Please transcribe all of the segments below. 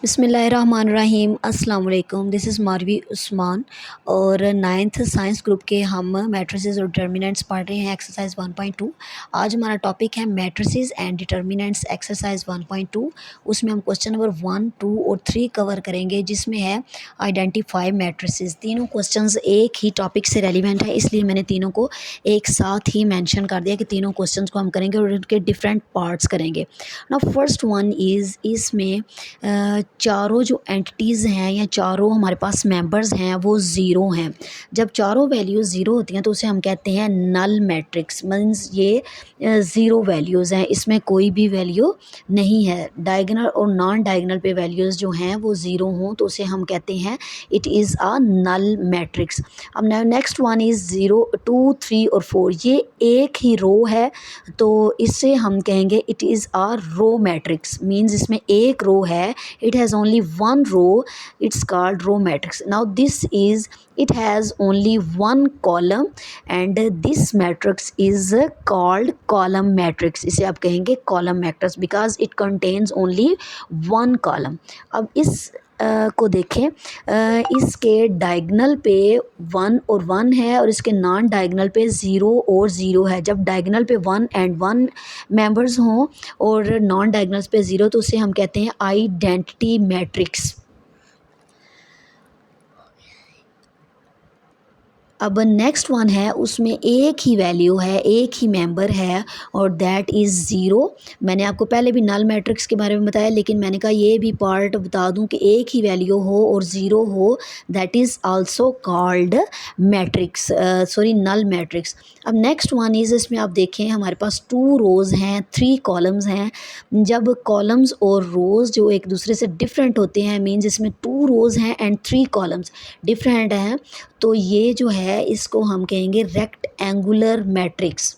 बिस्मिल्लाहिर्रहमानिर्रहीम अस्सलाम वालेकुम। दिस इज़ मारवी उस्मान और नाइन्थ साइंस ग्रुप के हम मैट्रिसेस और डिटर्मिनेंट्स पढ़ रहे हैं एक्सरसाइज 1.2। आज हमारा टॉपिक है मैट्रिसेस एंड डिटर्मिनेंट्स एक्सरसाइज 1.2। उसमें हम क्वेश्चन नंबर 1, 2 और 3 कवर करेंगे, जिसमें है आइडेंटिफाई मैट्रिसेस। तीनों क्वेश्चंस एक ही टॉपिक से रेलिवेंट है, इसलिए मैंने तीनों को एक साथ ही मेंशन कर दिया कि तीनों क्वेश्चंस को हम करेंगे और उनके डिफरेंट पार्ट्स करेंगे ना। फर्स्ट वन इज़, इसमें चारों जो एंटिटीज़ हैं या चारों हमारे पास मेंबर्स हैं वो ज़ीरो हैं। जब चारों वैल्यूज़ ज़ीरो होती हैं तो उसे हम कहते हैं नल मैट्रिक्स। मीन्स ये ज़ीरो वैल्यूज़ हैं, इसमें कोई भी वैल्यू नहीं है। डायगोनल और नॉन डायगोनल पे वैल्यूज़ जो हैं वो ज़ीरो हों तो उसे हम कहते हैं it is a null matrix. अब नेक्स्ट वन इज़ 0, 2, 3 और 4, ये एक ही रो है तो इससे हम कहेंगे it is a row matrix. Means इसमें एक रो है, it has only one row, it's called row matrix. Now this is, it has only one column and this matrix is called column matrix. इसे आप कहेंगे column matrix because it contains only one column. अब इस को देखें, इसके diagonal पे 1 और 1 है और इसके नॉन डायगनल पे 0 और 0 है। जब डायगनल पे 1 एंड 1 मेंबर्स हों और नॉन डायगनल्स पे 0 तो उसे हम कहते हैं आइडेंटिटी मैट्रिक्स। अब नेक्स्ट वन है, उसमें एक ही वैल्यू है, एक ही मेंबर है और दैट इज़ ज़ीरो। मैंने आपको पहले भी नल मैट्रिक्स के बारे में बताया, लेकिन मैंने कहा ये भी पार्ट बता दूं कि एक ही वैल्यू हो और ज़ीरो हो, that is also called matrix, sorry null matrix. अब नेक्स्ट वन इज़, इसमें आप देखें हमारे पास 2 रोज़ हैं, 3 कॉलम्स हैं। जब कॉलम्स और रोज़ जो एक दूसरे से डिफरेंट होते हैं, मीन्स इसमें 2 रोज़ हैं एंड 3 कॉलम्स डिफरेंट हैं, तो ये जो है इसको हम कहेंगे रेक्टेंगुलर मैट्रिक्स।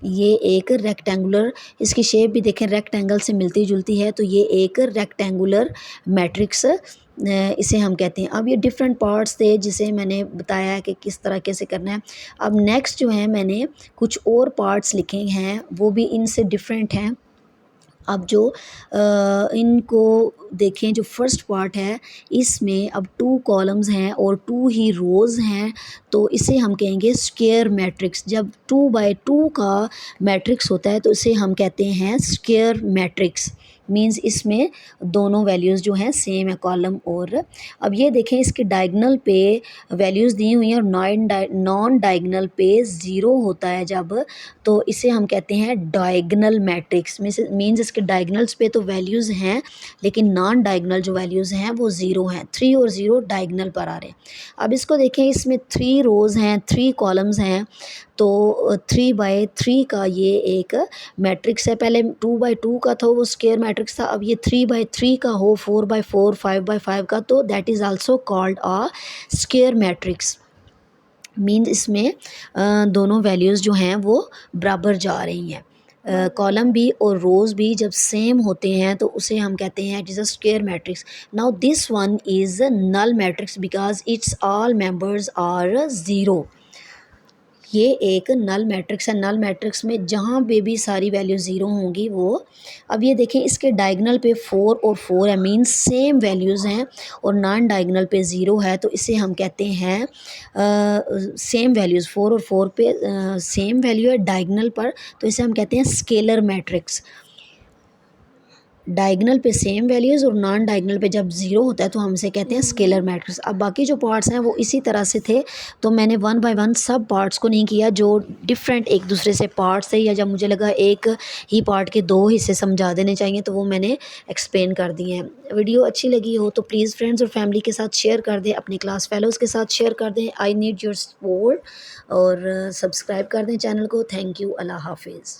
ये एक रेक्टेंगुलर, इसकी शेप भी देखें रेक्टेंगल से मिलती जुलती है, तो ये एक रेक्टेंगुलर मैट्रिक्स इसे हम कहते हैं। अब ये डिफरेंट पार्ट्स थे जिसे मैंने बताया है कि किस तरीके से करना है। अब नेक्स्ट जो है मैंने कुछ और पार्ट्स लिखे हैं, वो भी इनसे डिफरेंट हैं। अब जो इनको देखें, जो फर्स्ट पार्ट है इसमें अब 2 कॉलम्स हैं और 2 ही रोज़ हैं, तो इसे हम कहेंगे स्क्वायर मैट्रिक्स। जब 2 बाय 2 का मैट्रिक्स होता है तो इसे हम कहते हैं स्क्वायर मैट्रिक्स। मींस इसमें दोनों वैल्यूज़ जो हैं सेम है, कॉलम और। अब ये देखें इसके डायगनल पे वैल्यूज़ दी हुई हैं और नॉन डायगनल पे 0 होता है जब, तो इसे हम कहते हैं डायगनल मैट्रिक्स। मीन्स इसके डायगनल्स पे तो वैल्यूज़ हैं लेकिन नॉन डायगनल जो वैल्यूज़ हैं वो 0 हैं। 3 और 0 डायगनल पर आ रहे हैं। अब इसको देखें, इसमें 3 रोज़ हैं, 3 कॉलम्स हैं, तो 3 बाय 3 का ये एक मैट्रिक्स है। पहले 2 बाय 2 का था वो स्क्वायर मैट्रिक्स था, अब ये 3 बाय 3 का हो, 4 बाय 4, 5 बाय 5 का, तो that is also called a square matrix. Means इसमें दोनों वैल्यूज़ जो हैं वो बराबर जा रही हैं। कॉलम भी और रोज़ भी जब सेम होते हैं तो उसे हम कहते हैं it is a square matrix. Now this one is null matrix because it's all members are 0। ये एक नल मैट्रिक्स है। नल मैट्रिक्स में जहाँ पे भी सारी वैल्यू 0 होंगी वो। अब ये देखें इसके डायगनल पे 4 और 4 है, मीन्स सेम वैल्यूज़ हैं, और नॉन डायगनल पे 0 है, तो इसे हम कहते हैं सेम वैल्यूज़ 4 और 4 पे सेम वैल्यू है डायगनल पर, तो इसे हम कहते हैं स्केलर मैट्रिक्स। डायगनल पे सेम वैल्यूज़ और नॉन डायगनल पे जब 0 होता है तो हम इसे कहते हैं स्केलर मैट्रिक्स। अब बाकी जो पार्ट्स हैं वो इसी तरह से थे, तो मैंने 1 बाय 1 सब पार्ट्स को नहीं किया जो डिफरेंट एक दूसरे से पार्ट्स थे, या जब मुझे लगा एक ही पार्ट के 2 हिस्से समझा देने चाहिए तो वो मैंने एक्सप्लेन कर दिए हैं। वीडियो अच्छी लगी हो तो प्लीज़ फ्रेंड्स और फैमिली के साथ शेयर कर दें, अपने क्लास फेलोज़ के साथ शेयर कर दें। आई नीड योर सपोर्ट और सब्सक्राइब कर दें चैनल को। Thank you. अल्लाह हाफिज़।